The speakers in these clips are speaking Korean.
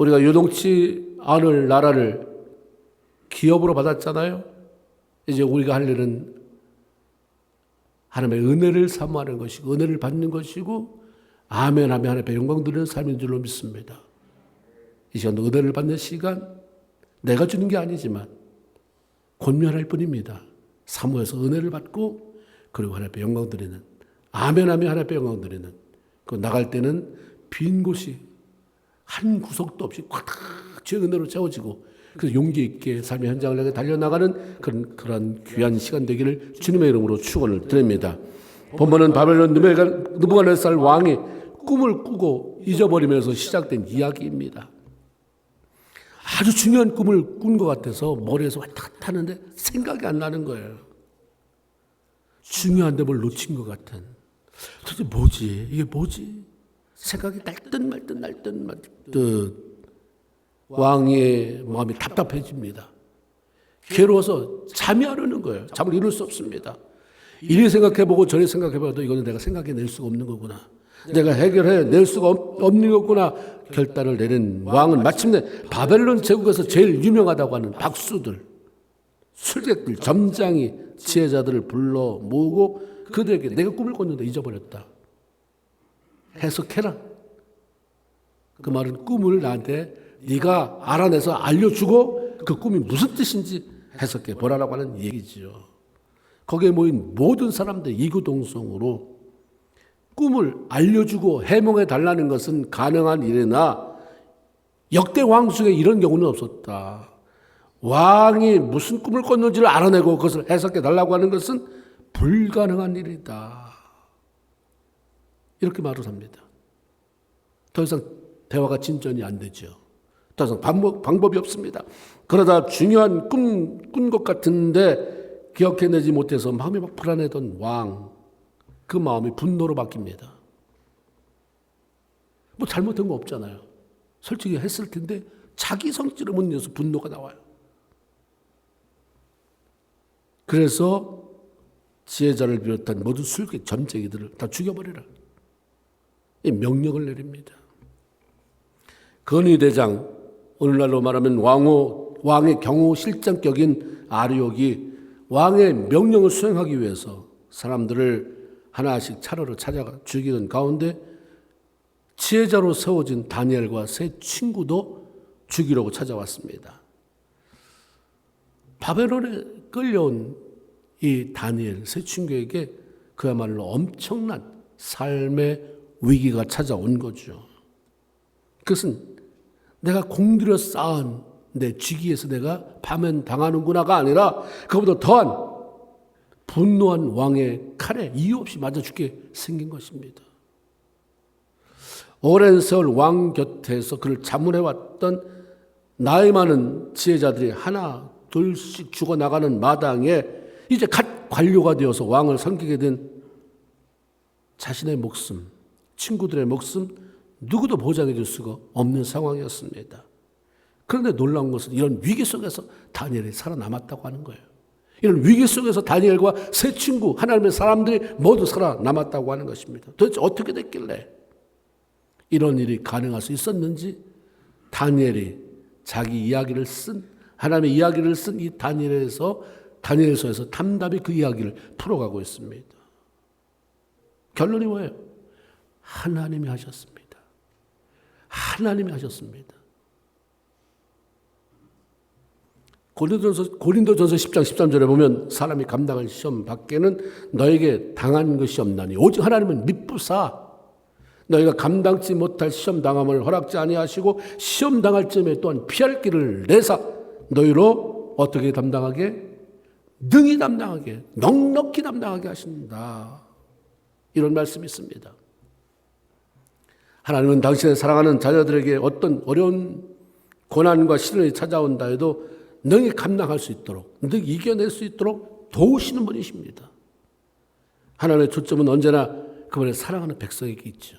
우리가 요동치 않을 나라를 기업으로 받았잖아요. 이제 우리가 할 일은 하나님의 은혜를 사모하는 것이고 은혜를 받는 것이고 아멘 하며 하나님의 영광 드리는 삶인 줄로 믿습니다. 이 시간도 은혜를 받는 시간, 내가 주는 게 아니지만 권면할 뿐입니다. 사모해서 은혜를 받고 그리고 하나님의 영광 드리는 아멘 하며 하나님의 영광 드리는 그 나갈 때는 빈 곳이 한 구석도 없이 꽉 주의 은혜로 채워지고 그래서 용기 있게 삶의 현장을 향해 달려나가는 그런 귀한 시간 되기를 주님의 이름으로 축원을 드립니다. 본문은 바벨론 느부갓네살 왕이 꿈을 꾸고 잊어버리면서 시작된 이야기입니다. 아주 중요한 꿈을 꾼 것 같아서 머리에서 왔다 갔다 하는데 생각이 안 나는 거예요. 중요한데 뭘 놓친 것 같은. 도대체 뭐지? 이게 뭐지? 생각이 날 듯 말 듯 왕의 마음이 답답해집니다. 괴로워서 잠이 안 오는 거예요. 잠을 이룰 수 없습니다. 이리 생각해보고 저리 생각해봐도 이거는 내가 생각해낼 수가 없는 거구나. 내가 해결해낼 수가 없는 거구나. 결단을 내린 왕은 마침내 바벨론 제국에서 제일 유명하다고 하는 박수들, 술객들, 점장이 지혜자들을 불러 모으고 그들에게 내가 꿈을 꿨는데 잊어버렸다. 해석해라. 그 말은 꿈을 나한테 네가 알아내서 알려주고 그 꿈이 무슨 뜻인지 해석해 보라라고 하는 얘기지요. 거기에 모인 모든 사람들 이구동성으로 꿈을 알려주고 해몽해 달라는 것은 가능한 일이나 역대 왕 중에 이런 경우는 없었다. 왕이 무슨 꿈을 꿨는지를 알아내고 그것을 해석해 달라고 하는 것은 불가능한 일이다. 이렇게 말을 합니다. 더 이상 대화가 진전이 안 되죠. 더 이상 방법이 없습니다. 그러다 중요한 꿈 꾼 것 같은데 기억해내지 못해서 마음이 막 불안해던 왕, 그 마음이 분노로 바뀝니다. 뭐 잘못한 거 없잖아요. 솔직히 했을 텐데 자기 성질을 못 내서 분노가 나와요. 그래서 지혜자를 비롯한 모든 술객 점쟁이들을 다 죽여버리라. 이 명령을 내립니다. 건의대장, 오늘날로 말하면 왕의 경호 실장격인 아리옥이 왕의 명령을 수행하기 위해서 사람들을 하나씩 차로로 찾아가 죽이는 가운데 지혜자로 세워진 다니엘과 세 친구도 죽이려고 찾아왔습니다. 바벨론에 끌려온 이 다니엘 세 친구에게 그야말로 엄청난 삶의 위기가 찾아온 거죠. 그것은 내가 공들여 쌓은 내 쥐기에서 내가 파면당하는구나가 아니라 그보다 더한 분노한 왕의 칼에 이유 없이 맞아 죽게 생긴 것입니다. 오랜 세월 왕 곁에서 그를 자문해왔던 나이 많은 지혜자들이 하나 둘씩 죽어나가는 마당에 이제 갓 관료가 되어서 왕을 섬기게 된 자신의 목숨, 친구들의 목숨 누구도 보장해 줄 수가 없는 상황이었습니다. 그런데 놀라운 것은 이런 위기 속에서 다니엘이 살아남았다고 하는 거예요. 이런 위기 속에서 다니엘과 세 친구, 하나님의 사람들이 모두 살아남았다고 하는 것입니다. 도대체 어떻게 됐길래 이런 일이 가능할 수 있었는지 다니엘이 자기 이야기를 쓴, 하나님의 이야기를 쓴 이 다니엘서에서 담담히 그 이야기를 풀어가고 있습니다. 결론이 뭐예요? 하나님이 하셨습니다. 하나님이 하셨습니다. 고린도전서 10장 13절에 보면 사람이 감당할 시험 밖에는 너에게 당한 것이 없나니 오직 하나님은 미쁘사 너희가 감당치 못할 시험 당함을 허락지 아니하시고 시험 당할 쯤에 또한 피할 길을 내사 너희로 어떻게 담당하게? 능히 담당하게, 넉넉히 담당하게 하신다. 이런 말씀이 있습니다. 하나님은 당신의 사랑하는 자녀들에게 어떤 어려운 고난과 시련이 찾아온다 해도 능히 감당할 수 있도록, 능히 이겨낼 수 있도록 도우시는 분이십니다. 하나님의 초점은 언제나 그분의 사랑하는 백성에게 있죠.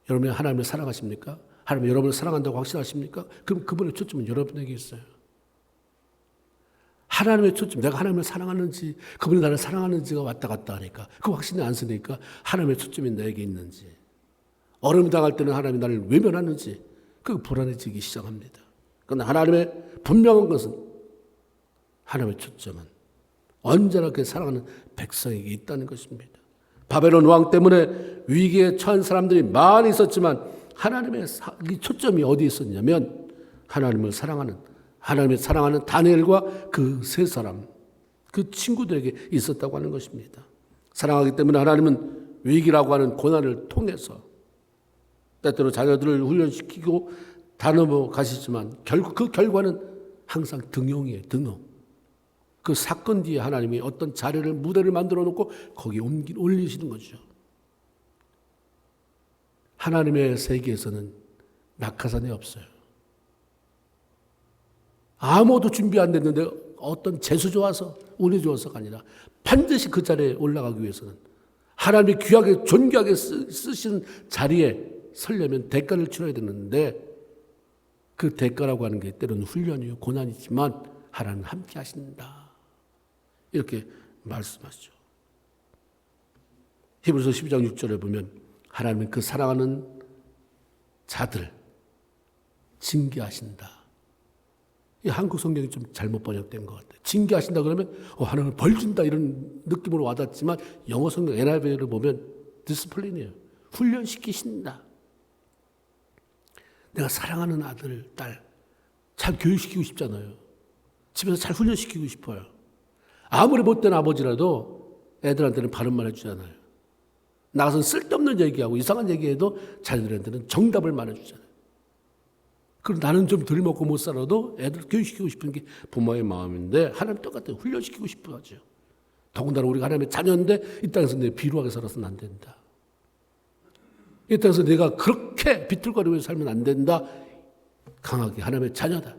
여러분이 하나님을 사랑하십니까? 하나님이 여러분을 사랑한다고 확신하십니까? 그럼 그분의 초점은 여러분에게 있어요. 하나님의 초점, 내가 하나님을 사랑하는지 그분이 나를 사랑하는지가 왔다 갔다 하니까 그 확신이 안 서니까 하나님의 초점이 내게 있는지 어려움 당할 때는 하나님이 나를 외면하는지 그 불안해지기 시작합니다. 그러나 하나님의 분명한 것은 하나님의 초점은 언제나 그 사랑하는 백성에게 있다는 것입니다. 바벨론 왕 때문에 위기에 처한 사람들이 많이 있었지만 하나님의 초점이 어디에 있었냐면 하나님을 사랑하는 다니엘과 그 세 사람, 그 친구들에게 있었다고 하는 것입니다. 사랑하기 때문에 하나님은 위기라고 하는 고난을 통해서 때때로 자녀들을 훈련시키고 다 넘어가시지만 결국 그 결과는 항상 등용이에요. 등용. 그 사건 뒤에 하나님이 어떤 자리를 무대를 만들어 놓고 거기에 올리시는 거죠. 하나님의 세계에서는 낙하산이 없어요. 아무도 준비 안 됐는데 어떤 재수 좋아서 운이 좋아서가 아니라 반드시 그 자리에 올라가기 위해서는 하나님이 귀하게 존귀하게 쓰신 자리에 서려면 대가를 치러야 되는데 그 대가라고 하는 게 때로는 훈련이요 고난이지만 하나님은 함께 하신다. 이렇게 말씀하시죠. 히브리서 12장 6절에 보면 하나님은 그 사랑하는 자들 징계하신다. 이 한국 성경이 좀 잘못 번역된 것 같아요. 징계하신다 그러면 하나님은 벌 준다 이런 느낌으로 와닿지만 영어 성경 NIV를 보면 디스플린이에요. 훈련시키신다. 내가 사랑하는 아들, 딸 잘 교육시키고 싶잖아요. 집에서 잘 훈련시키고 싶어요. 아무리 못된 아버지라도 애들한테는 바른 말 해주잖아요. 나가서 쓸데없는 얘기하고 이상한 얘기해도 자녀들한테는 정답을 말해주잖아요. 그럼 나는 좀 덜 먹고 못 살아도 애들 교육시키고 싶은 게 부모의 마음인데 하나님 똑같아요. 훈련시키고 싶어 하죠. 더군다나 우리가 하나님의 자녀인데 이 땅에서 내가 비루하게 살아서는 안 된다. 이 땅에서 내가 그렇게 비틀거리면서 살면 안 된다. 강하게 하나님의 자녀다.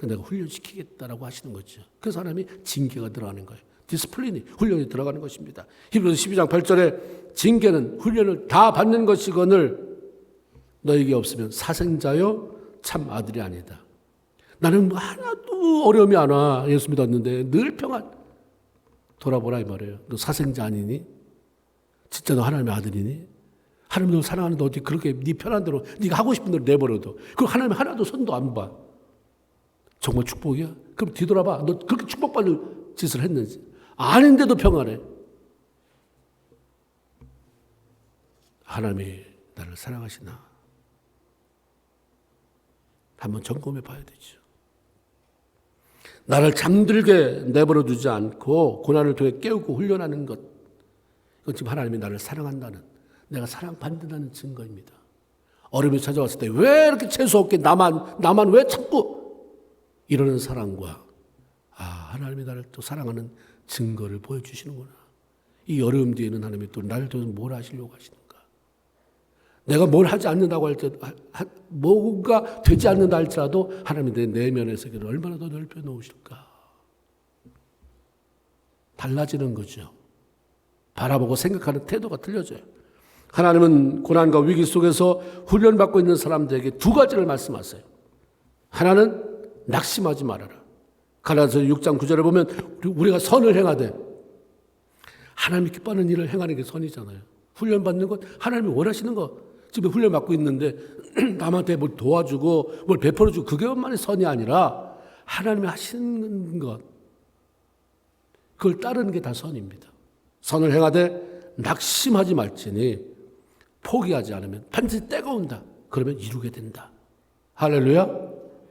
내가 훈련시키겠다라고 하시는 거죠. 그래서 하나님이 징계가 들어가는 거예요. 디스플린이 훈련이 들어가는 것입니다. 히브리서 12장 8절에 징계는 훈련을 다 받는 것이거늘 너에게 없으면 사생자요 참 아들이 아니다. 나는 하나도 어려움이 안 와. 예수 믿었는데 늘 평안. 돌아보라 이 말이에요. 너 사생자 아니니? 진짜 너 하나님의 아들이니? 하나님 너 사랑하는데 어디 그렇게 네 편한 대로 네가 하고 싶은 대로 내버려둬. 그럼 하나님 하나도 손도 안 봐. 정말 축복이야? 그럼 뒤돌아봐. 너 그렇게 축복받는 짓을 했는지. 아닌데도 평안해. 하나님이 나를 사랑하시나? 한번 점검해 봐야 되죠. 나를 잠들게 내버려 두지 않고 고난을 통해 깨우고 훈련하는 것. 그건 지금 하나님이 나를 사랑한다는, 내가 사랑받는다는 증거입니다. 어려움이 찾아왔을 때 왜 이렇게 재수없게 나만 왜 자꾸 이러는 사랑과 하나님이 나를 또 사랑하는 증거를 보여주시는구나. 이 어려움 뒤에는 하나님이 또 나를 통해서 뭘 하시려고 하시는가. 내가 뭘 하지 않는다고 할 때 뭐가 되지 않는다 할지라도 하나님이 내 내면의 세계를 얼마나 더 넓혀 놓으실까. 달라지는 거죠. 바라보고 생각하는 태도가 틀려져요. 하나님은 고난과 위기 속에서 훈련받고 있는 사람들에게 두 가지를 말씀하세요. 하나는 낙심하지 말아라. 갈라디아서 6장 9절에 보면 우리가 선을 행하되 하나님이 기뻐하는 일을 행하는 게 선이잖아요. 훈련받는 것, 하나님이 원하시는 거. 집에 훈련받고 있는데 남한테 뭘 도와주고 뭘 베풀어주고 그게만이 선이 아니라 하나님이 하시는 것, 그걸 따르는 게 다 선입니다. 선을 행하되 낙심하지 말지니 포기하지 않으면 반드시 때가 온다. 그러면 이루게 된다. 할렐루야.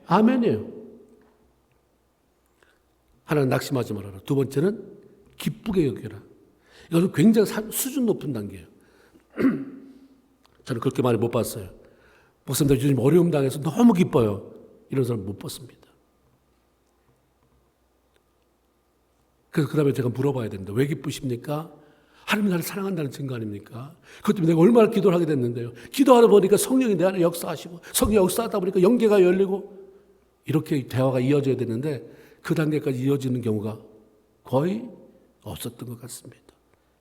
아멘이에요. 하나는 낙심하지 말아라. 두 번째는 기쁘게 여겨라. 이것은 굉장히 수준 높은 단계예요. 저는 그렇게 많이 못 봤어요. 목사님들 요즘 어려움 당해서 너무 기뻐요. 이런 사람 못 봤습니다. 그래서 그 다음에 제가 물어봐야 됩니다. 왜 기쁘십니까? 하나님이 나를 사랑한다는 증거 아닙니까? 그것 때문에 내가 얼마나 기도를 하게 됐는데요. 기도하다 보니까 성령이 내 안에 역사하시고 성령이 역사하다 보니까 영계가 열리고 이렇게 대화가 이어져야 되는데 그 단계까지 이어지는 경우가 거의 없었던 것 같습니다.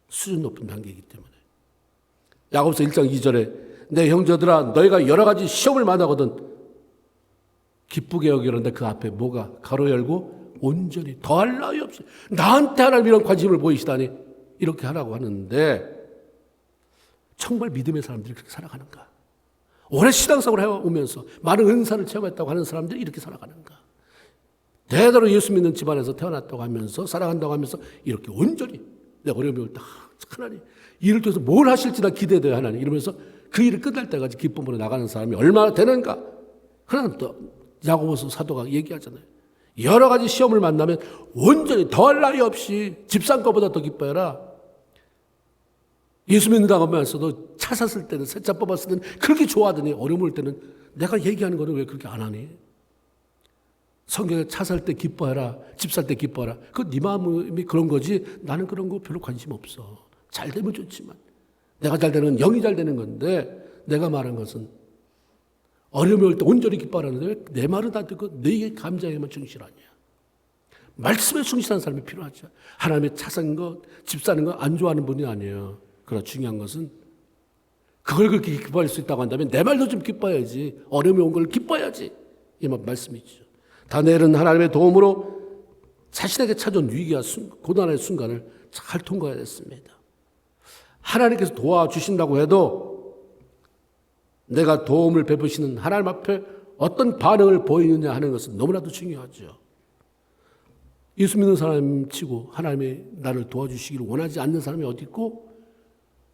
수준 높은 단계이기 때문에. 야고보서 1장 2절에 내 형제들아 너희가 여러 가지 시험을 만나거든 기쁘게 여기는데 그 앞에 뭐가 가로 열고 온전히 더할 나위 없이 나한테 하나님 이런 관심을 보이시다니 이렇게 하라고 하는데 정말 믿음의 사람들이 그렇게 살아가는가? 오래 신앙생활을 해오면서 많은 은사를 체험했다고 하는 사람들이 이렇게 살아가는가? 대대로 예수 믿는 집안에서 태어났다고 하면서 살아간다고 하면서 이렇게 온전히 내 어려움이 올 때 하나님 일을 통해서 뭘 하실지 나 기대돼요 하나님 이러면서 그 일을 끝날 때까지 기쁨으로 나가는 사람이 얼마나 되는가? 하나님 또 야고보서 사도가 얘기하잖아요. 여러 가지 시험을 만나면 온전히 더할 나위 없이 집산 것보다 더 기뻐해라. 예수 믿는다고 하면서도 차 샀을 때는 새 차 뽑았을 때는 그렇게 좋아하더니 어려움 올 때는 내가 얘기하는 거는 왜 그렇게 안 하니? 성경에 차 살 때 기뻐해라. 집 살 때 기뻐해라. 그건 네 마음이 그런 거지 나는 그런 거 별로 관심 없어. 잘 되면 좋지만 내가 잘 되는 건 영이 잘 되는 건데 내가 말한 것은 어려움이 올 때 온전히 기뻐하라는데 왜 내 말은 다 듣고 내 감정에만 충실하냐. 말씀에 충실한 사람이 필요하죠. 하나님의 차 사는 거, 집 사는 거 안 좋아하는 분이 아니에요. 그러나 중요한 것은 그걸 그렇게 기뻐할 수 있다고 한다면 내 말도 좀 기뻐해야지. 어려움이 온 걸 기뻐해야지. 이 말씀이죠. 다니엘은 하나님의 도움으로 자신에게 찾아온 위기와 고난의 순간을 잘 통과했습니다. 하나님께서 도와주신다고 해도 내가 도움을 베푸시는 하나님 앞에 어떤 반응을 보이느냐 하는 것은 너무나도 중요하죠. 예수 믿는 사람 치고 하나님이 나를 도와주시기를 원하지 않는 사람이 어디 있고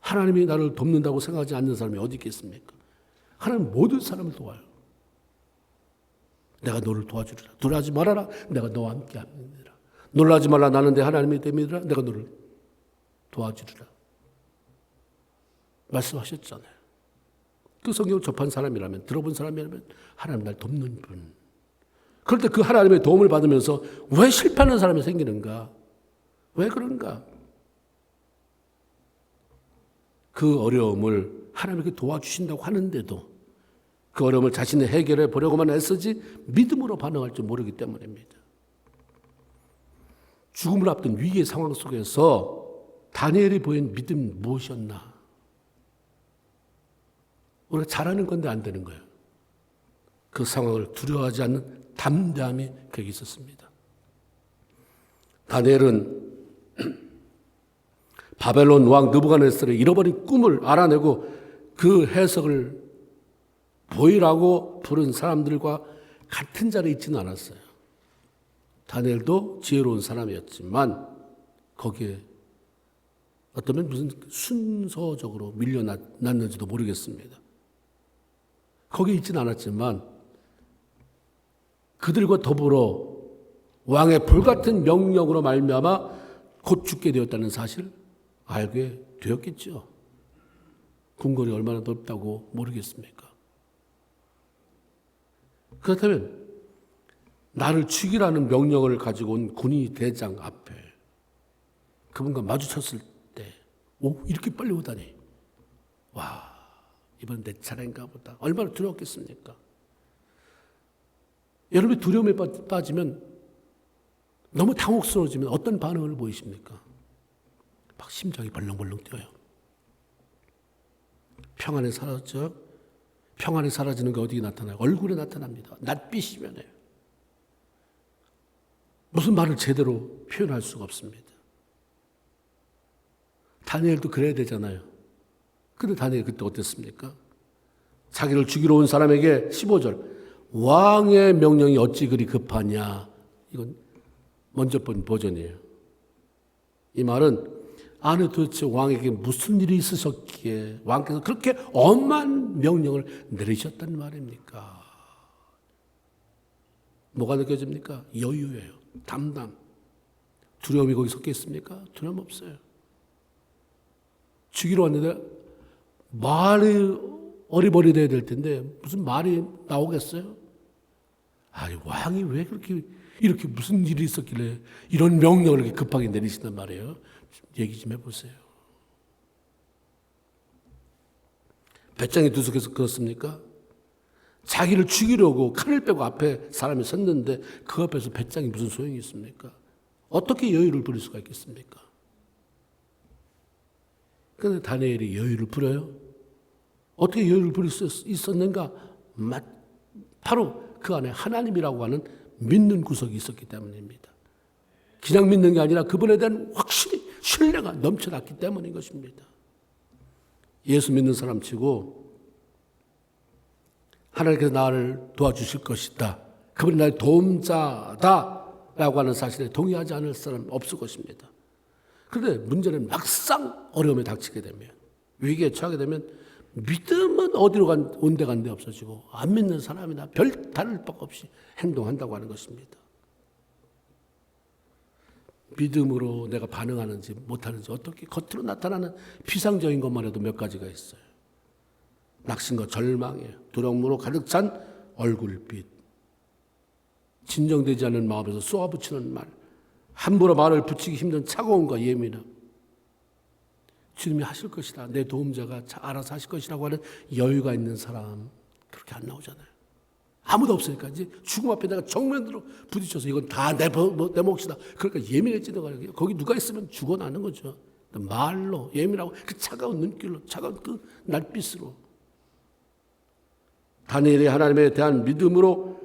하나님이 나를 돕는다고 생각하지 않는 사람이 어디 있겠습니까? 하나님 모든 사람을 도와요. 내가 너를 도와주리라. 두려워하지 말아라. 내가 너와 함께 합니다. 놀라지 말라. 나는 내 하나님이 됨이라. 내가 너를 도와주리라. 말씀하셨잖아요. 그 성경을 접한 사람이라면 들어본 사람이라면 하나님 날 돕는 분. 그럴 때 그 하나님의 도움을 받으면서 왜 실패하는 사람이 생기는가? 왜 그런가? 그 어려움을 하나님께 도와주신다고 하는데도 그 어려움을 자신이 해결해 보려고만 애쓰지 믿음으로 반응할 줄 모르기 때문입니다. 죽음을 앞둔 위기의 상황 속에서 다니엘이 보인 믿음이 무엇이었나? 우리가 잘하는 건데 안 되는 거예요. 그 상황을 두려워하지 않는 담대함이 그에게 있었습니다. 다니엘은 바벨론 왕 느부갓네살의 잃어버린 꿈을 알아내고 그 해석을 보이라고 부른 사람들과 같은 자리에 있지는 않았어요. 다니엘도 지혜로운 사람이었지만 거기에 어쩌면 무슨 순서적으로 밀려났는지도 모르겠습니다. 거기에 있지는 않았지만 그들과 더불어 왕의 불같은 명령으로 말미암아 곧 죽게 되었다는 사실 알게 되었겠죠. 궁궐이 얼마나 넓다고 모르겠습니까? 그렇다면 나를 죽이라는 명령을 가지고 온 군인 대장 앞에 그분과 마주쳤을 때 이렇게 빨리 오다니 와 이번 내 차례인가 보다. 얼마나 두려웠겠습니까? 여러분이 두려움에 빠지면 너무 당혹스러워지면 어떤 반응을 보이십니까? 막 심장이 벌렁벌렁 뛰어요. 평안에 사라져. 평안이 사라지는 게 어디에 나타나요? 얼굴에 나타납니다. 낯빛이 변해요. 무슨 말을 제대로 표현할 수가 없습니다. 다니엘도 그래야 되잖아요. 근데 다니엘 그때 어땠습니까? 자기를 죽이러 온 사람에게 15절 왕의 명령이 어찌 그리 급하냐. 이건 먼저 본 버전이에요. 이 말은 아니 도대체 왕에게 무슨 일이 있으셨기에 왕께서 그렇게 엄한 명령을 내리셨단 말입니까? 뭐가 느껴집니까? 여유예요. 담담. 두려움이 거기 섞여 있습니까? 두려움 없어요. 죽이러 왔는데 말이 어리버리돼야 될 텐데 무슨 말이 나오겠어요? 아니 왕이 왜 그렇게 이렇게 무슨 일이 있었길래 이런 명령을 이렇게 급하게 내리신단 말이에요. 얘기 좀 해보세요. 배짱이 두석해서 그렇습니까? 자기를 죽이려고 칼을 빼고 앞에 사람이 섰는데 그 앞에서 배짱이 무슨 소용이 있습니까? 어떻게 여유를 부릴 수가 있겠습니까? 그런데 다니엘이 여유를 부려요? 어떻게 여유를 부릴 수 있었는가? 바로 그 안에 하나님이라고 하는 믿는 구석이 있었기 때문입니다. 그냥 믿는 게 아니라 그분에 대한 확실히 신뢰가 넘쳐났기 때문인 것입니다. 예수 믿는 사람 치고 하나님께서 나를 도와주실 것이다, 그분이 나의 도움자다 라고 하는 사실에 동의하지 않을 사람 없을 것입니다. 그런데 문제는 막상 어려움에 닥치게 되면, 위기에 처하게 되면 믿음은 어디로 온데간데 없어지고 안 믿는 사람이나 별 다를 바 없이 행동한다고 하는 것입니다. 믿음으로 내가 반응하는지 못하는지 어떻게 겉으로 나타나는 피상적인 것만 해도 몇 가지가 있어요. 낙심과 절망이에요. 두려움으로 가득 찬 얼굴빛, 진정되지 않는 마음에서 쏘아붙이는 말, 함부로 말을 붙이기 힘든 차가움과 예민함. 주님이 하실 것이다, 내 도움자가 알아서 하실 것이라고 하는 여유가 있는 사람 그렇게 안 나오잖아요. 아무도 없으니까 이제 죽음 앞에 내가 정면으로 부딪혀서 이건 다 내 몫이다, 그러니까 예민해지는 거예요. 거기 누가 있으면 죽어나는 거죠. 말로 예민하고 그 차가운 눈길로, 차가운 그 날빛으로. 다니엘이 하나님에 대한 믿음으로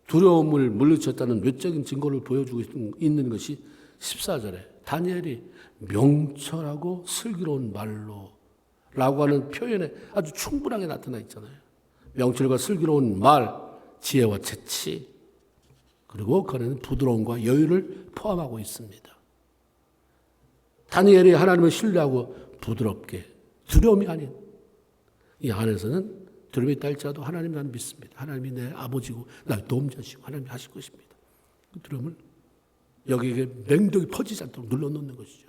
두려움을 물리쳤다는 외적인 증거를 보여주고 있는 것이 14절에 다니엘이 명철하고 슬기로운 말로 라고 하는 표현에 아주 충분하게 나타나 있잖아요. 명철과 슬기로운 말, 지혜와 재치, 그리고 그 안에는 부드러움과 여유를 포함하고 있습니다. 다니엘이 하나님을 신뢰하고 부드럽게, 두려움이 아닌 이 안에서는 두려움이 있다 할지라도 하나님 나는 믿습니다. 하나님이 내 아버지고 나의 도움자시고 하나님이 하실 것입니다. 그 두려움을 여기에 맹독이 퍼지지 않도록 눌러놓는 것이죠.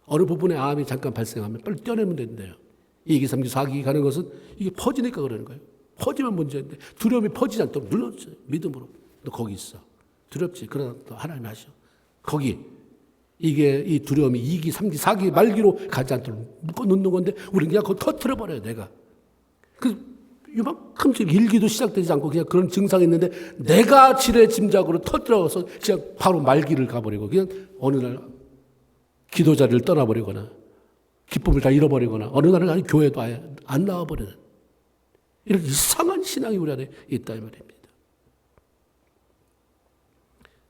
어느 부분에 암이 잠깐 발생하면 빨리 떼어내면 된대요. 2기, 3기, 4기 가는 것은 이게 퍼지니까 그러는 거예요. 퍼지면 문제인데 두려움이 퍼지지 않도록 눌러줘요. 믿음으로. 너 거기 있어. 두렵지. 그러나 또 하나님이 하셔. 거기. 이게 이 두려움이 2기, 3기, 4기 말기로 가지 않도록 묶어놓는 건데 우리는 그냥 그거 터트려버려요. 내가. 이만큼 1기도 시작되지 않고 그냥 그런 증상이 있는데 내가 지레 짐작으로 터뜨려서 그냥 바로 말기를 가버리고 그냥 어느 날 기도 자리를 떠나버리거나 기쁨을 다 잃어버리거나 어느 날은 아니 교회도 아예 안 나와버리는 이런 이상한 신앙이 우리 안에 있다 이 말입니다.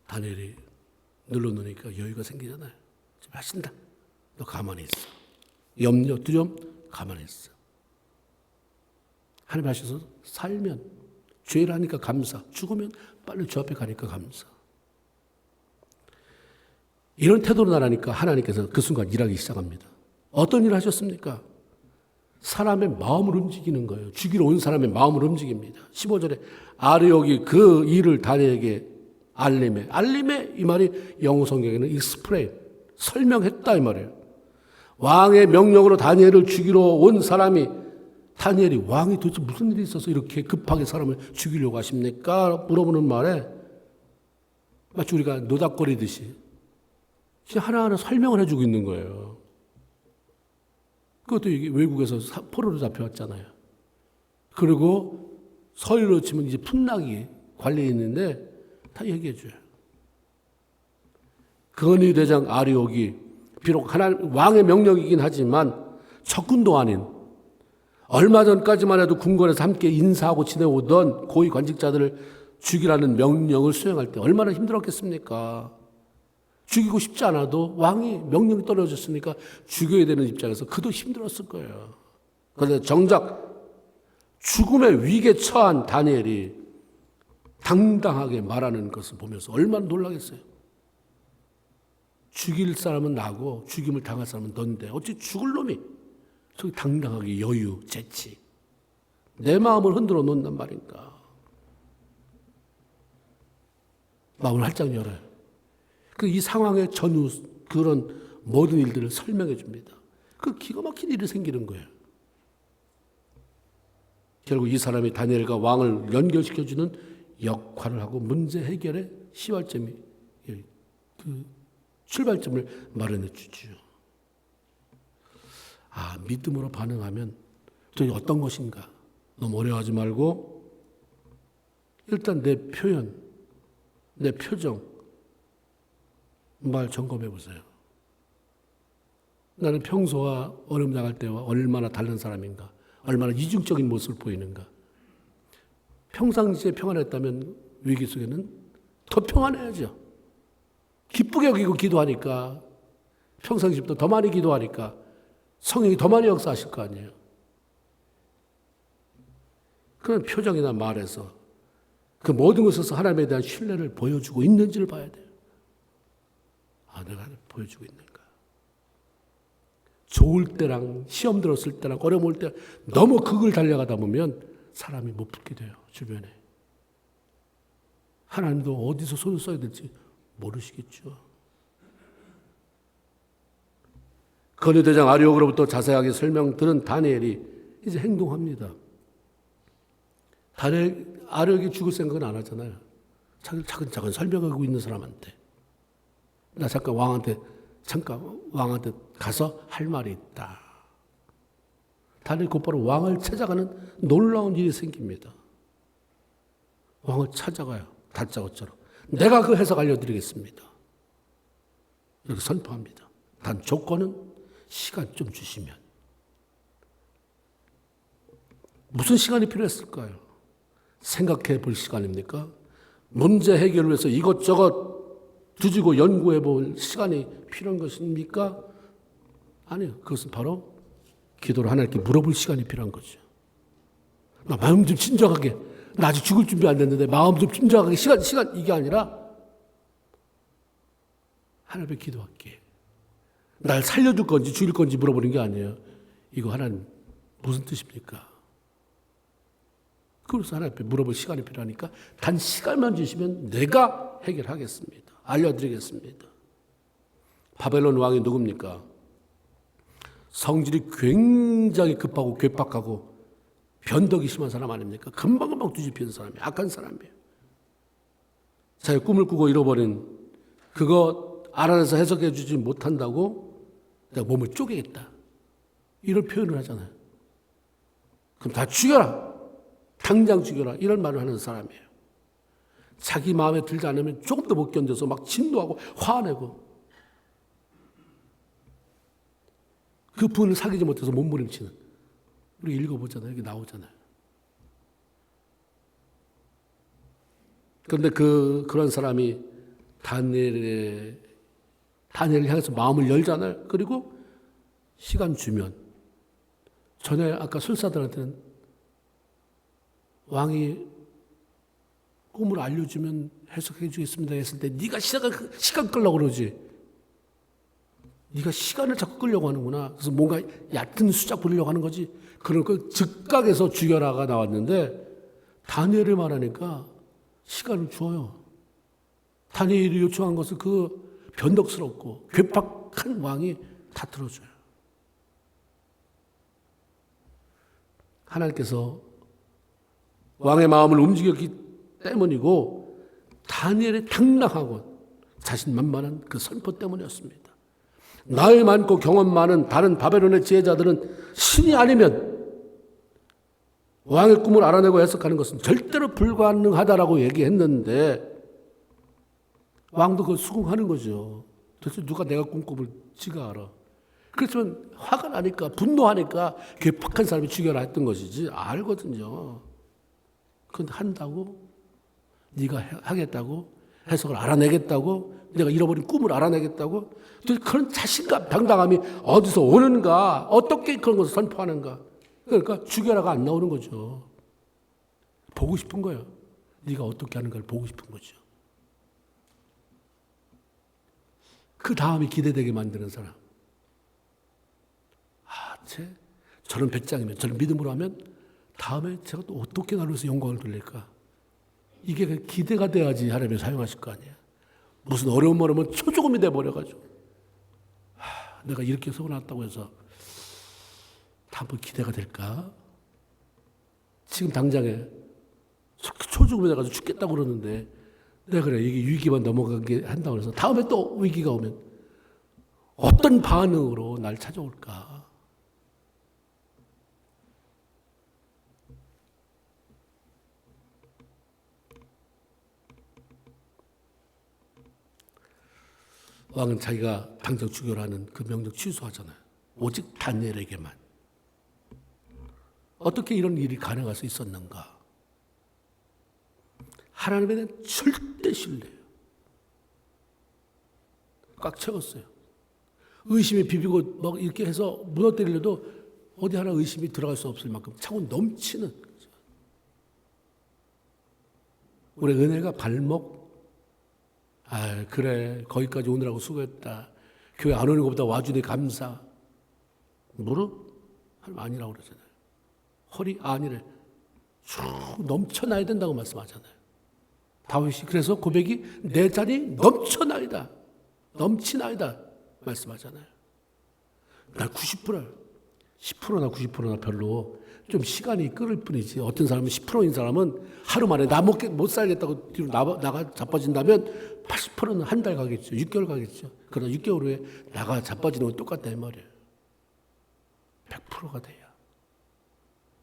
다니엘이 눌러놓으니까 여유가 생기잖아요. 지금 하신다. 너 가만히 있어. 염려, 두려움 가만히 있어. 하나님 하셔서 살면 죄를 하니까 감사, 죽으면 빨리 주 앞에 가니까 감사. 이런 태도로 나가니까 하나님께서 그 순간 일하기 시작합니다. 어떤 일을 하셨습니까? 사람의 마음을 움직이는 거예요. 죽이러 온 사람의 마음을 움직입니다. 15절에 아르욕이 그 일을 다니엘에게 알림에 이 말이 영어 성경에는 explain, 설명했다 이 말이에요. 왕의 명령으로 다니엘을 죽이러 온 사람이 다니엘이 왕이 도대체 무슨 일이 있어서 이렇게 급하게 사람을 죽이려고 하십니까? 물어보는 말에 마치 우리가 노닥거리듯이 하나하나 설명을 해주고 있는 거예요. 그것도 이게 외국에서 포로로 잡혀왔잖아요. 그리고 서울로 치면 이제 풋낙이 관리에 있는데 다 얘기해줘요. 근위 대장 아리옥이 비록 하나님 왕의 명령이긴 하지만 적군도 아닌 얼마 전까지만 해도 궁궐에서 함께 인사하고 지내오던 고위 관직자들을 죽이라는 명령을 수행할 때 얼마나 힘들었겠습니까? 죽이고 싶지 않아도 왕이 명령이 떨어졌으니까 죽여야 되는 입장에서 그도 힘들었을 거예요. 그런데 정작 죽음의 위기에 처한 다니엘이 당당하게 말하는 것을 보면서 얼마나 놀라겠어요. 죽일 사람은 나고 죽임을 당할 사람은 넌데 어찌 죽을 놈이 저기 당당하게 여유, 재치 내 마음을 흔들어 놓는단 말인가. 마음을 활짝 열어요. 이 상황의 전후 그런 모든 일들을 설명해 줍니다. 그 기가 막힌 일이 생기는 거예요. 결국 이 사람이 다니엘과 왕을 연결시켜주는 역할을 하고 문제 해결의 시발점이 그 출발점을 마련해 주죠. 믿음으로 반응하면 또 어떤 것인가? 너무 어려워하지 말고 일단 내 표현, 내 표정, 말 점검해 보세요. 나는 평소와 어려움 당할 때와 얼마나 다른 사람인가? 얼마나 이중적인 모습을 보이는가? 평상시에 평안했다면 위기 속에는 더 평안해야죠. 기쁘게 여기고 기도하니까 평상시보다 더 많이 기도하니까 성령이 더 많이 역사하실 거 아니에요. 그런 표정이나 말에서 그 모든 것에서 하나님에 대한 신뢰를 보여주고 있는지를 봐야 돼요. 아, 내가 보여주고 있는가. 좋을 때랑 시험 들었을 때랑 어려움 올 때 너무 극을 달려가다 보면 사람이 못 붙게 돼요. 주변에. 하나님도 어디서 손을 써야 될지 모르시겠죠. 건유대장 아리옥으로부터 자세하게 설명 들은 다니엘이 이제 행동합니다. 아리옥이 죽을 생각은 안 하잖아요. 차근차근 설명하고 있는 사람한테. 나 잠깐 왕한테 가서 할 말이 있다. 다니엘이 곧바로 왕을 찾아가는 놀라운 일이 생깁니다. 왕을 찾아가요. 다짜고짜로. 내가 그 해석 알려드리겠습니다. 이렇게 선포합니다. 단 조건은 시간 좀 주시면. 무슨 시간이 필요했을까요? 생각해 볼 시간입니까? 문제 해결을 위해서 이것저것 뒤지고 연구해 볼 시간이 필요한 것입니까? 아니요. 그것은 바로 기도를 하나님께 물어볼 시간이 필요한 거죠. 나 마음 좀 진정하게. 나 아직 죽을 준비 안 됐는데 마음 좀 진정하게. 시간 이게 아니라 하나님께 기도할게. 날 살려줄 건지 죽일 건지 물어보는 게 아니에요. 이거 하나님 무슨 뜻입니까? 그래서 하나님 앞에 물어볼 시간이 필요하니까 단 시간만 주시면 내가 해결하겠습니다. 알려드리겠습니다. 바벨론 왕이 누굽니까? 성질이 굉장히 급하고 괴팍하고 변덕이 심한 사람 아닙니까? 금방금방 뒤집히는 사람이에요. 악한 사람이에요. 자기 꿈을 꾸고 잃어버린 그거 알아내서 해석해 주지 못한다고 내가 몸을 쪼개겠다. 이런 표현을 하잖아요. 그럼 다 죽여라. 당장 죽여라. 이런 말을 하는 사람이에요. 자기 마음에 들지 않으면 조금 더 못 견뎌서 막 진노하고 화내고 그 분을 사귀지 못해서 몸부림치는. 우리 읽어보잖아요. 여기 나오잖아요. 그런데 그런 사람이 다니엘을 향해서 마음을 열잖아요. 그리고 시간 주면 전에 아까 술사들한테는 왕이 꿈을 알려주면 해석해 주겠습니다 했을 때 네가 시간 끌려고 그러지. 네가 시간을 자꾸 끌려고 하는구나. 그래서 뭔가 얕은 수작 부리려고 하는 거지. 그러니까 즉각에서 죽여라가 나왔는데 다니엘을 말하니까 시간을 줘요. 다니엘이 요청한 것을 그 변덕스럽고 괴팍한 왕이 다 들어줘요. 하나님께서 왕의 마음을 움직였기 때문이고 다니엘의 당당하고 자신만만한 그 선포 때문이었습니다. 나이 많고 경험 많은 다른 바벨론의 지혜자들은 신이 아니면 왕의 꿈을 알아내고 해석하는 것은 절대로 불가능하다라고 얘기했는데 왕도 그걸 수긍하는 거죠. 도대체 누가 내가 꿈꾸을 지가 알아. 그렇지만 화가 나니까 분노하니까 괴팍한 사람이 죽여라 했던 것이지 알거든요. 그건 한다고? 네가 하겠다고? 해석을 알아내겠다고? 내가 잃어버린 꿈을 알아내겠다고? 그런 자신감, 당당함이 어디서 오는가? 어떻게 그런 것을 선포하는가? 그러니까 죽여라가 안 나오는 거죠. 보고 싶은 거예요. 네가 어떻게 하는가를 보고 싶은 거죠. 그 다음이 기대되게 만드는 사람. 저런 배짱이면, 저런 믿음으로 하면 다음에 제가 또 어떻게 나를 위해서 영광을 돌릴까? 이게 기대가 돼야지 하나님이 사용하실 거 아니에요. 무슨 어려운 말 하면 초조금이 돼버려가지고 내가 이렇게 서운했다고 해서 다음번 기대가 될까? 지금 당장에 초조금이 돼가지고 죽겠다고 그러는데 내가 그래 이게 위기만 넘어가게 한다고 해서 다음에 또 위기가 오면 어떤 반응으로 날 찾아올까? 왕은 자기가 당장 죽여라는 그 명령 취소하잖아요. 오직 다니엘에게만. 어떻게 이런 일이 가능할 수 있었는가? 하나님에 대한 절대 신뢰예요. 꽉 채웠어요. 의심이 비비고 막 이렇게 해서 무너뜨리려도 어디 하나 의심이 들어갈 수 없을 만큼 차고 넘치는 거죠. 우리 은혜가 발목, 그래 거기까지 오느라고 수고했다. 교회 안 오는 것보다 와주니 감사. 무릎? 아니라고 그러잖아요. 허리? 아니래. 쭉 넘쳐나야 된다고 말씀하잖아요. 다윗이 그래서 고백이 내 잔이 넘쳐나이다. 넘치나이다. 말씀하잖아요. 나 90%, 10%나 90%나 별로 좀 시간이 끌을 뿐이지. 어떤 사람은 10%인 사람은 하루 만에 나 못 살겠다고 뒤로 나가 자빠진다면 80%는 한 달 가겠죠. 6개월 가겠죠. 그러나 6개월 후에 나가 자빠지는 건 똑같다 이 말이에요. 100%가 돼야.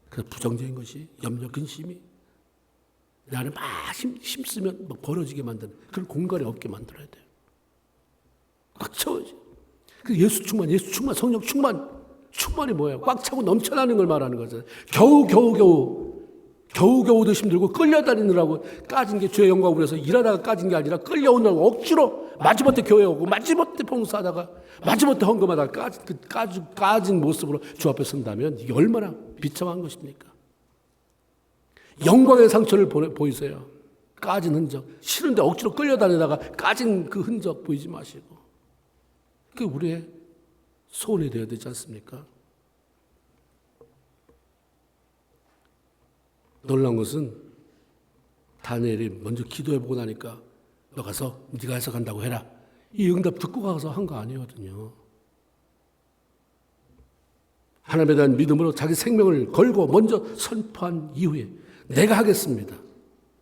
그래서 부정적인 것이 염려, 근심이 내 안에 막 힘쓰면 막 벌어지게 만드는 그런 공간이 없게 만들어야 돼요. 꽉 채워야지. 그 예수 충만, 성령 충만이 뭐예요? 꽉 차고 넘쳐나는 걸 말하는 거잖아요. 겨우겨우도 힘들고 끌려다니느라고 까진 게 주의 영광을 위해서 일하다가 까진 게 아니라 끌려오느라고 억지로 마지못해 교회 오고 마지못해 봉사하다가 마지못해 헌금하다가 까진 모습으로 주 앞에 선다면 이게 얼마나 비참한 것입니까? 영광의 상처를 보이세요. 까진 흔적. 싫은데 억지로 끌려다니다가 까진 그 흔적 보이지 마시고. 그게 우리의 소원이 되어야 되지 않습니까? 놀라운 것은 다니엘이 먼저 기도해보고 나니까 너 가서 네가 해석한다고 해라. 이 응답 듣고 가서 한 거 아니거든요. 하나님에 대한 믿음으로 자기 생명을 걸고 먼저 선포한 이후에 내가 하겠습니다.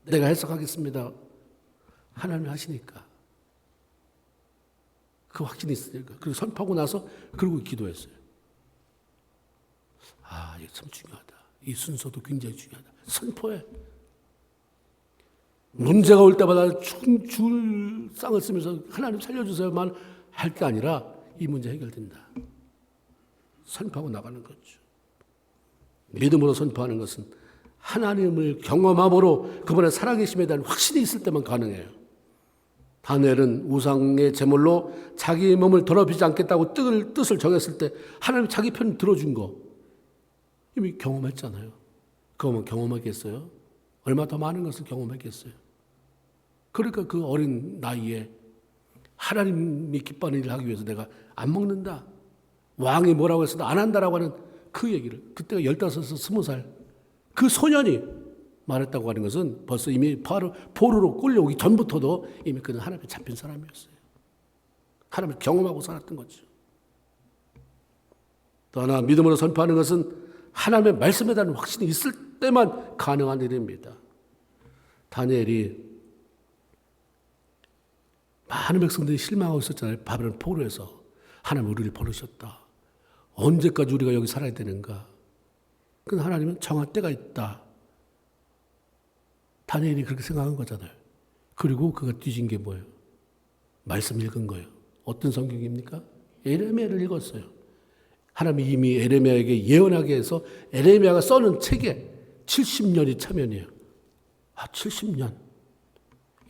내가 해석하겠습니다. 하나님이 하시니까. 그 확신이 있으니까. 그리고 선포하고 나서 그리고 기도했어요. 이게 참 중요하다. 이 순서도 굉장히 중요하다. 선포해. 문제가 올 때마다 줄상을 쓰면서 하나님 살려주세요만 할 게 아니라 이 문제 해결된다. 선포하고 나가는 거죠. 믿음으로 선포하는 것은 하나님을 경험함으로 그분의 살아계심에 대한 확신이 있을 때만 가능해요. 다니엘은 우상의 제물로 자기 몸을 더럽히지 않겠다고 뜻을 정했을 때 하나님이 자기 편 들어준 거 이미 경험했잖아요. 그거만 경험하겠어요? 얼마 더 많은 것을 경험했겠어요? 그러니까 그 어린 나이에 하나님이 기뻐하는 일을 하기 위해서 내가 안 먹는다. 왕이 뭐라고 해서도 안 한다라고 하는 그 얘기를 그때가 15에서 20살 그 소년이 말했다고 하는 것은 벌써 이미 포로로 끌려오기 전부터도 이미 그는 하나님에 잡힌 사람이었어요. 하나님을 경험하고 살았던 거죠. 또 하나 믿음으로 선포하는 것은 하나님의 말씀에 대한 확신이 있을 때만 가능한 일입니다. 다니엘이 많은 백성들이 실망하고 있었잖아요. 바벨론 포로에서 하나님 우리를 버리셨다. 언제까지 우리가 여기 살아야 되는가? 근데 하나님은 정할 때가 있다. 다니엘이 그렇게 생각한 거잖아요. 그리고 그가 뒤진 게 뭐예요? 말씀 읽은 거예요. 어떤 성경입니까? 에레미야를 읽었어요. 하나님이 이미 에레미야에게 예언하게 해서 에레미야가 써는 책에 70년이 차면이에요. 70년.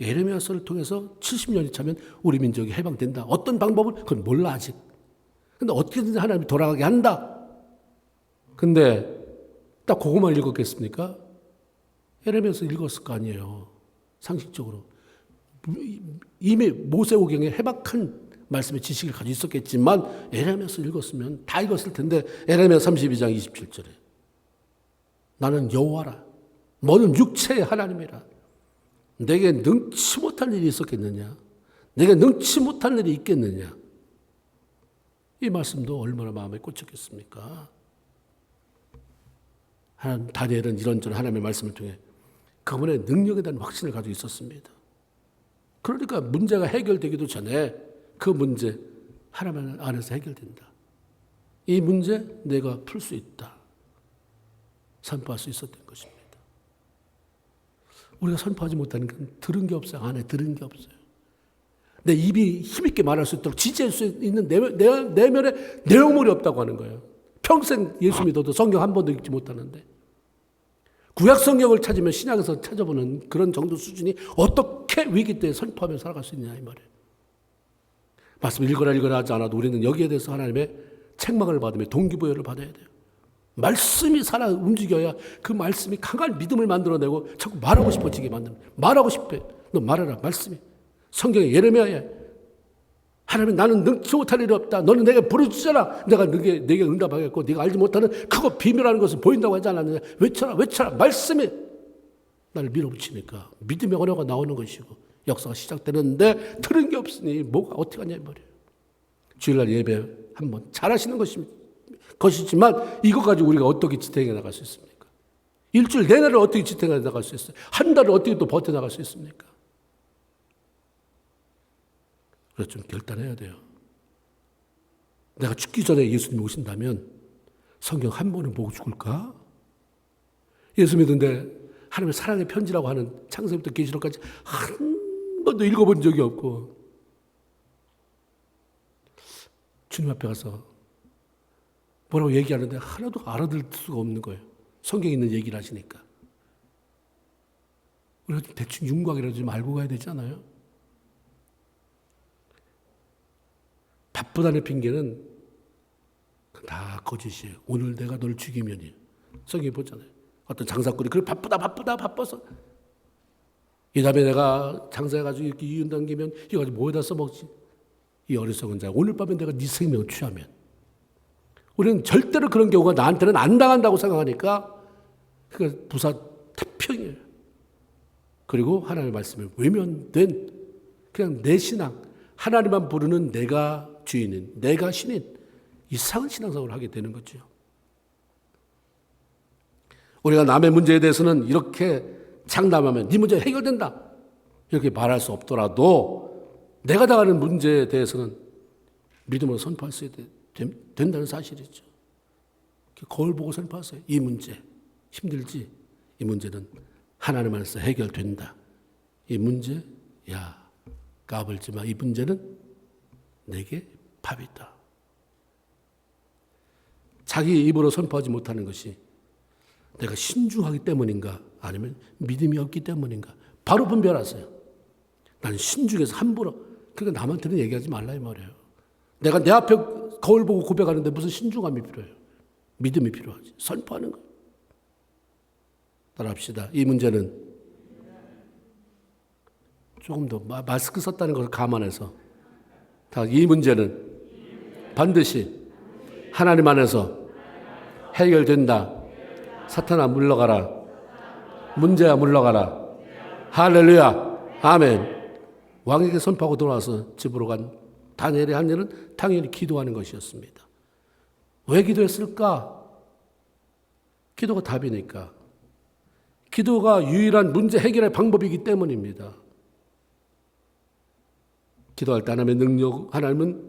에레미야서를 통해서 70년이 차면 우리 민족이 해방된다. 어떤 방법을? 그건 몰라 아직. 근데 어떻게든지 하나님이 돌아가게 한다. 근데 딱 그것만 읽었겠습니까? 에레미야서 읽었을 거 아니에요. 상식적으로. 이미 모세오경에 해박한 말씀의 지식을 가지고 있었겠지만 에레미야서 읽었으면 다 읽었을 텐데 에레미야 32장 27절에 나는 여호와라. 너는 육체의 하나님이라. 내게 능치 못할 일이 있었겠느냐? 내게 능치 못할 일이 있겠느냐? 이 말씀도 얼마나 마음에 꽂혔겠습니까? 다니엘은 이런저런 하나님의 말씀을 통해 그분의 능력에 대한 확신을 가지고 있었습니다. 그러니까 문제가 해결되기도 전에 그 문제 하나님 안에서 해결된다. 이 문제 내가 풀 수 있다. 선포할 수 있었던 것입니다. 우리가 선포하지 못하는 건 들은 게 없어요. 안에 들은 게 없어요. 내 입이 힘있게 말할 수 있도록 지지할 수 있는 내면에 내용물이 없다고 하는 거예요. 평생 예수 믿어도 성경 한 번도 읽지 못하는데 구약 성경을 찾으면 신약에서 찾아보는 그런 정도 수준이 어떻게 위기 때 선포하며 살아갈 수 있냐 이 말이에요. 말씀 읽어라 하지 않아도 우리는 여기에 대해서 하나님의 책망을 받으며 동기부여를 받아야 돼요. 말씀이 살아 움직여야 그 말씀이 강한 믿음을 만들어내고 자꾸 말하고 싶어지게 만드는, 말하고 싶어. 너 말해라. 말씀이. 성경에 예레미야에 하나님 나는 능치 못할 일이 없다. 너는 내게 부르짖어라. 내가 네게 응답하겠고 네가 알지 못하는 그거 비밀하는 것을 보인다고 하지 않았느냐. 외쳐라. 말씀이 나를 밀어붙이니까 믿음의 언어가 나오는 것이고 역사가 시작되는데 들은 게 없으니 뭐가 어떻게 하냐 이 말이에요. 주일날 예배 한번 잘하시는 것이지만 이거 가지고 우리가 어떻게 지탱해 나갈 수 있습니까? 일주일 내내를 어떻게 지탱해 나갈 수 있어요? 한 달을 어떻게 또 버텨나갈 수 있습니까? 그래서 좀 결단해야 돼요. 내가 죽기 전에 예수님이 오신다면 성경 한 번은 보고 죽을까? 예수 믿는데 하나님의 사랑의 편지라고 하는 창세부터 계시록까지 한 번도 읽어본 적이 없고 주님 앞에 가서 뭐라고 얘기하는데 하나도 알아들 수가 없는 거예요. 성경에 있는 얘기를 하시니까. 우리가 좀 대충 윤곽이라도 좀 알고 가야 되지 않아요? 바쁘다는 핑계는 다 거짓이에요. 오늘 내가 널 죽이면이. 성경에 보잖아요. 어떤 장사꾼이 그래 바빠서 이 다음에 내가 장사해가지고 이렇게 이윤 당기면 이거 가지고 뭐에다 써먹지? 이 어리석은 자 오늘 밤에 내가 네 생명을 취하면 우리는 절대로 그런 경우가 나한테는 안 당한다고 생각하니까 그게 부사 태평이에요. 그리고 하나님의 말씀에 외면된 그냥 내 신앙, 하나님만 부르는 내가 주인인, 내가 신인, 이상한 신앙생활을 하게 되는 거죠. 우리가 남의 문제에 대해서는 이렇게 장담하면 네 문제 해결된다 이렇게 말할 수 없더라도 내가 당하는 문제에 대해서는 믿음으로 선포할 수 된다는 사실이죠. 거울 보고 선포하세요. 이 문제 힘들지? 이 문제는 하나님 안에서 해결된다. 이 문제 야 까불지 마. 이 문제는 내게 밥이다. 자기 입으로 선포하지 못하는 것이 내가 신중하기 때문인가 아니면 믿음이 없기 때문인가 바로 분별하세요. 나는 신중해서 함부로 그러니까 남한테는 얘기하지 말라 이 말이에요. 내가 내 앞에 거울 보고 고백하는데 무슨 신중함이 필요해요. 믿음이 필요하지. 선포하는 거예요. 따라합시다. 이 문제는 조금 더 마스크 썼다는 것을 감안해서 이 문제는 반드시 하나님 안에서 해결된다. 사탄아 물러가라. 문제야 물러가라. 할렐루야. 아멘. 왕에게 선포하고 돌아와서 집으로 간 다니엘의 한 일은 당연히 기도하는 것이었습니다. 왜 기도했을까? 기도가 답이니까. 기도가 유일한 문제 해결의 방법이기 때문입니다. 기도할 때 하나님은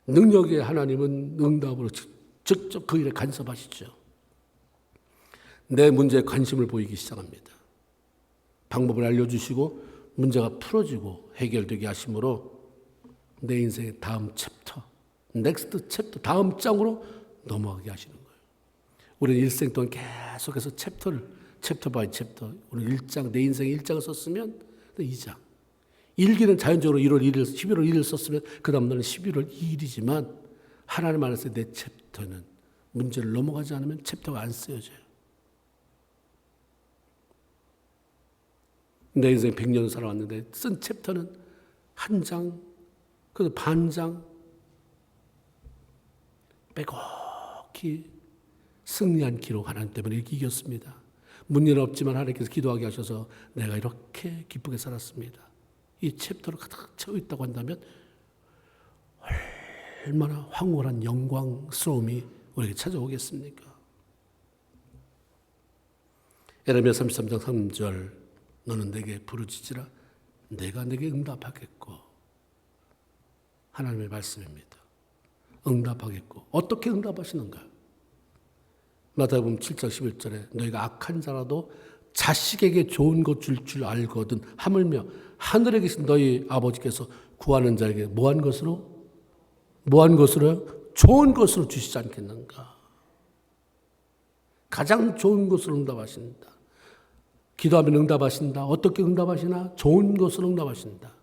능력의 하나님은 응답으로 직접 그 일에 간섭하시죠. 내 문제에 관심을 보이기 시작합니다. 방법을 알려주시고 문제가 풀어지고 해결되게 하심으로 내 인생의 다음 챕터, 넥스트 챕터, 다음 장으로 넘어가게 하시는 거예요. 우리는 일생 동안 계속해서 챕터 바이 챕터, 오늘 1장, 내 인생의 1장을 썼으면 2장. 일기는 자연적으로 1월 1일, 11월 1일 썼으면 그 다음 날은 11월 2일이지만 하나님 안에서 내 챕터는 문제를 넘어가지 않으면 챕터가 안 쓰여져요. 내 인생 100년 살아왔는데 쓴 챕터는 한 장, 그래서 반 장 빼곡히 승리한 기록 하나님 때문에 이렇게 이겼습니다. 문제는 없지만 하나님께서 기도하게 하셔서 내가 이렇게 기쁘게 살았습니다. 이 챕터로 가득 채워 있다고 한다면 얼마나 황홀한 영광스러움이 우리에게 찾아오겠습니까? 예레미야 33장 3절 너는 내게 부르짖으라 내가 내게 응답하겠고 하나님의 말씀입니다. 응답하겠고 어떻게 응답하시는가? 마태복음 7장 11절에 너희가 악한 자라도 자식에게 좋은 것 줄 줄 알거든 하물며 하늘에 계신 너희 아버지께서 구하는 자에게 뭐한 것으로? 뭐한 것으로요? 좋은 것으로 주시지 않겠는가? 가장 좋은 것으로 응답하신다. 기도하면 응답하신다. 어떻게 응답하시나? 좋은 것으로 응답하신다.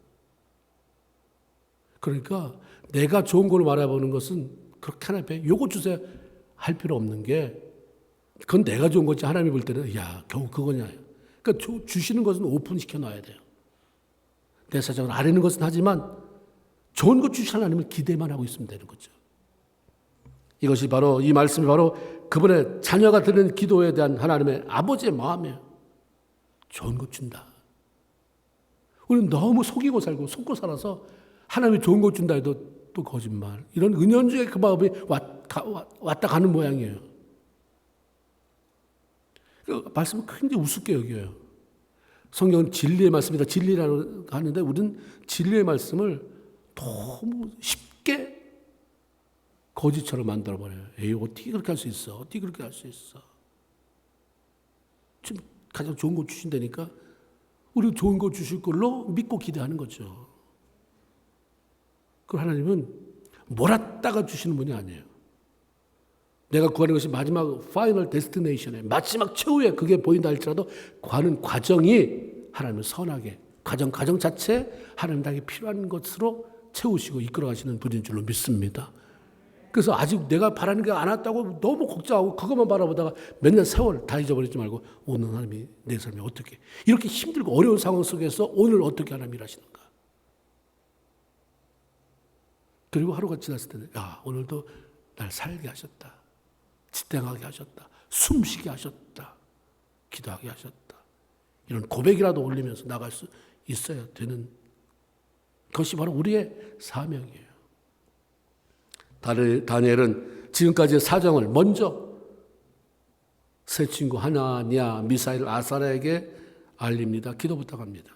그러니까 내가 좋은 걸 말해보는 것은 그렇게 하나님 앞에 요거 주세요 할 필요 없는 게 그건 내가 좋은 거지 하나님이 볼 때는 야 겨우 그거냐. 그러니까 주시는 것은 오픈시켜 놔야 돼요. 내 사정을 아뢰는 것은 하지만 좋은 것 주신 하나님을 기대만 하고 있으면 되는 거죠. 이것이 바로 이 말씀이 바로 그분의 자녀가 드리는 기도에 대한 하나님의 아버지의 마음이에요. 좋은 것 준다. 우리는 너무 속이고 살고 속고 살아서 하나님이 좋은 것 준다 해도 또 거짓말. 이런 은연중에 그 마음이 왔다 가는 모양이에요. 그 말씀을 굉장히 우습게 여겨요. 성경은 진리의 말씀이다. 진리라고 하는데 우리는 진리의 말씀을 너무 쉽게 거짓처럼 만들어버려요. 에이, 어떻게 그렇게 할 수 있어? 어떻게 그렇게 할 수 있어? 지금 가장 좋은 거 주신다니까 우리 좋은 거 주실 걸로 믿고 기대하는 거죠. 그 하나님은 몰았다가 주시는 분이 아니에요. 내가 구하는 것이 마지막 파이널 데스티네이션에 마지막 최후에 그게 보인다 할지라도 구하는 과정이 하나님을 선하게 과정 자체 하나님 나에게 필요한 것으로 채우시고 이끌어 가시는 분인 줄로 믿습니다. 그래서 아직 내가 바라는 게 안 왔다고 너무 걱정하고 그것만 바라보다가 몇년 세월 다 잊어버리지 말고 오늘 하나님이 내 삶에 어떻게 이렇게 힘들고 어려운 상황 속에서 오늘 어떻게 하나님 일하시는가. 그리고 하루가 지났을 때는 야 오늘도 날 살게 하셨다. 지탱하게 하셨다. 숨쉬게 하셨다. 기도하게 하셨다. 이런 고백이라도 올리면서 나갈 수 있어야 되는 것이 바로 우리의 사명이에요. 다니엘은 지금까지의 사정을 먼저 세 친구 하나냐, 미사일, 아사랴에게 알립니다. 기도 부탁합니다.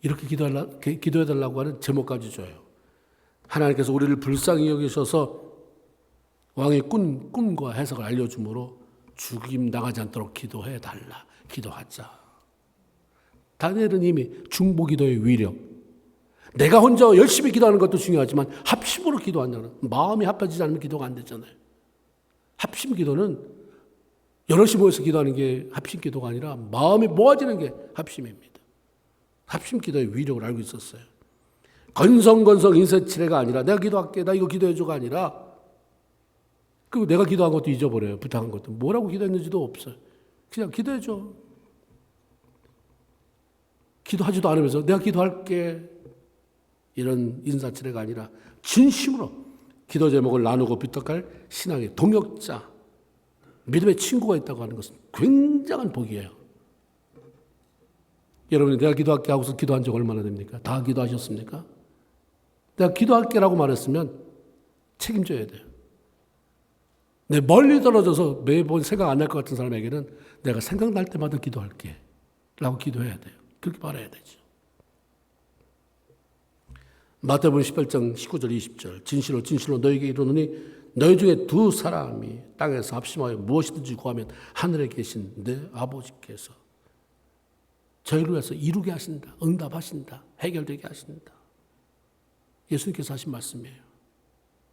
이렇게 기도해달라고 하는 제목까지 줘요. 하나님께서 우리를 불쌍히 여기셔서 왕의 꿈과 해석을 알려주므로 죽임 당하지 않도록 기도해달라. 기도하자. 다니엘은 이미 중보기도의 위력, 내가 혼자 열심히 기도하는 것도 중요하지만 합심으로 기도한다는 마음이 합해지지 않으면 기도가 안 되잖아요. 합심 기도는 여럿이 모여서 기도하는 게 합심 기도가 아니라 마음이 모아지는 게 합심입니다. 합심 기도의 위력을 알고 있었어요. 건성 인쇄치레가 아니라 내가 기도할게 나 이거 기도해줘가 아니라 그리고 내가 기도한 것도 잊어버려요. 부탁한 것도 뭐라고 기도했는지도 없어요. 그냥 기도해줘. 기도하지도 않으면서 내가 기도할게 이런 인사치레가 아니라 진심으로 기도 제목을 나누고 비떡할 신앙의 동역자, 믿음의 친구가 있다고 하는 것은 굉장한 복이에요. 여러분이 내가 기도할게 하고서 기도한 적 얼마나 됩니까? 다 기도하셨습니까? 내가 기도할게라고 말했으면 책임져야 돼요. 내 멀리 떨어져서 매번 생각 안 날 것 같은 사람에게는 내가 생각날 때마다 기도할게 라고 기도해야 돼요. 그렇게 말해야 되죠. 마태복음 18장 19절 20절 진실로 너희에게 이르노니 너희 중에 두 사람이 땅에서 합심하여 무엇이든지 구하면 하늘에 계신 내 아버지께서 저희를 위해서 이루게 하신다. 응답하신다. 해결되게 하신다. 예수님께서 하신 말씀이에요.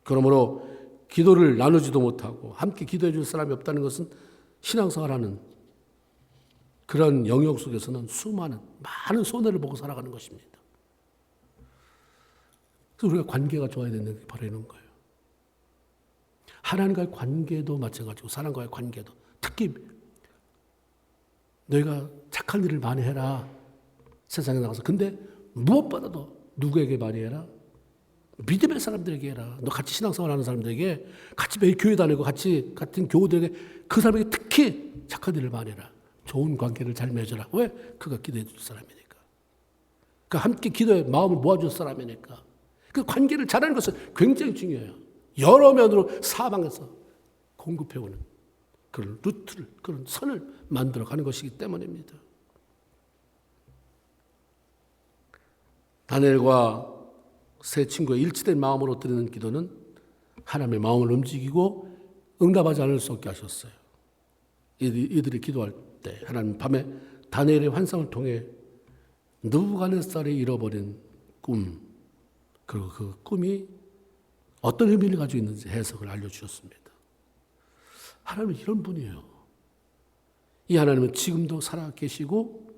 그러므로 기도를 나누지도 못하고 함께 기도해 줄 사람이 없다는 것은 신앙생활하는 그런 영역 속에서는 많은 손해를 보고 살아가는 것입니다. 그래서 우리가 관계가 좋아야 되는 게 바로 이런 거예요. 하나님과의 관계도 마찬가지고 사람과의 관계도 특히 너희가 착한 일을 많이 해라. 세상에 나가서. 근데 무엇보다도 누구에게 많이 해라? 믿음의 사람들에게 해라. 너 같이 신앙생활하는 사람들에게 같이 매일 교회 다니고 같은 교우들에게 그 사람에게 특히 착한 일을 많이 해라. 좋은 관계를 잘 맺어라. 왜? 그가 기도해 줄 사람이니까. 그가 함께 기도에 마음을 모아줄 사람이니까. 그 관계를 잘하는 것은 굉장히 중요해요. 여러 면으로 사방에서 공급해오는 그런 루트를, 그런 선을 만들어가는 것이기 때문입니다. 다니엘과 세 친구의 일치된 마음으로 드리는 기도는 하나님의 마음을 움직이고 응답하지 않을 수 없게 하셨어요. 이들이 기도할 때 하나님 밤에 다니엘의 환상을 통해 느부갓네살이 잃어버린 꿈, 그리고 그 꿈이 어떤 의미를 가지고 있는지 해석을 알려주셨습니다. 하나님은 이런 분이에요. 이 하나님은 지금도 살아계시고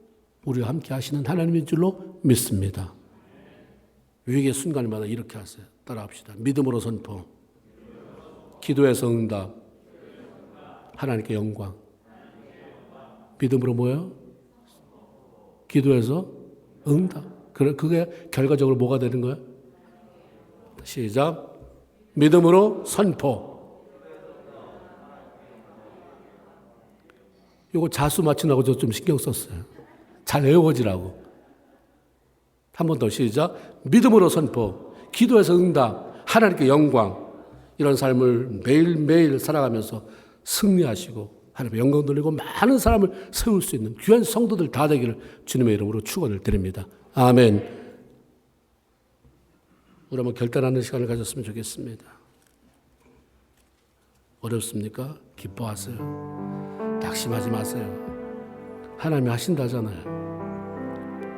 우리와 함께 하시는 하나님인 줄로 믿습니다. 위기의 순간마다 이렇게 하세요. 따라합시다. 믿음으로 선포, 기도에서 응답, 하나님께 영광. 믿음으로 뭐예요? 기도에서 응답. 그게 결과적으로 뭐가 되는 거예요? 시작. 믿음으로 선포. 이거 자수 맞추라고 저 좀 신경 썼어요. 잘 외워지라고. 한 번 더 시작. 믿음으로 선포, 기도에서 응답, 하나님께 영광. 이런 삶을 매일매일 살아가면서 승리하시고 하나님의 영광 돌리고 많은 사람을 세울 수 있는 귀한 성도들 다 되기를 주님의 이름으로 축원을 드립니다. 아멘. 우리 한번 결단하는 시간을 가졌으면 좋겠습니다. 어렵습니까? 기뻐하세요. 낙심하지 마세요. 하나님이 하신다잖아요.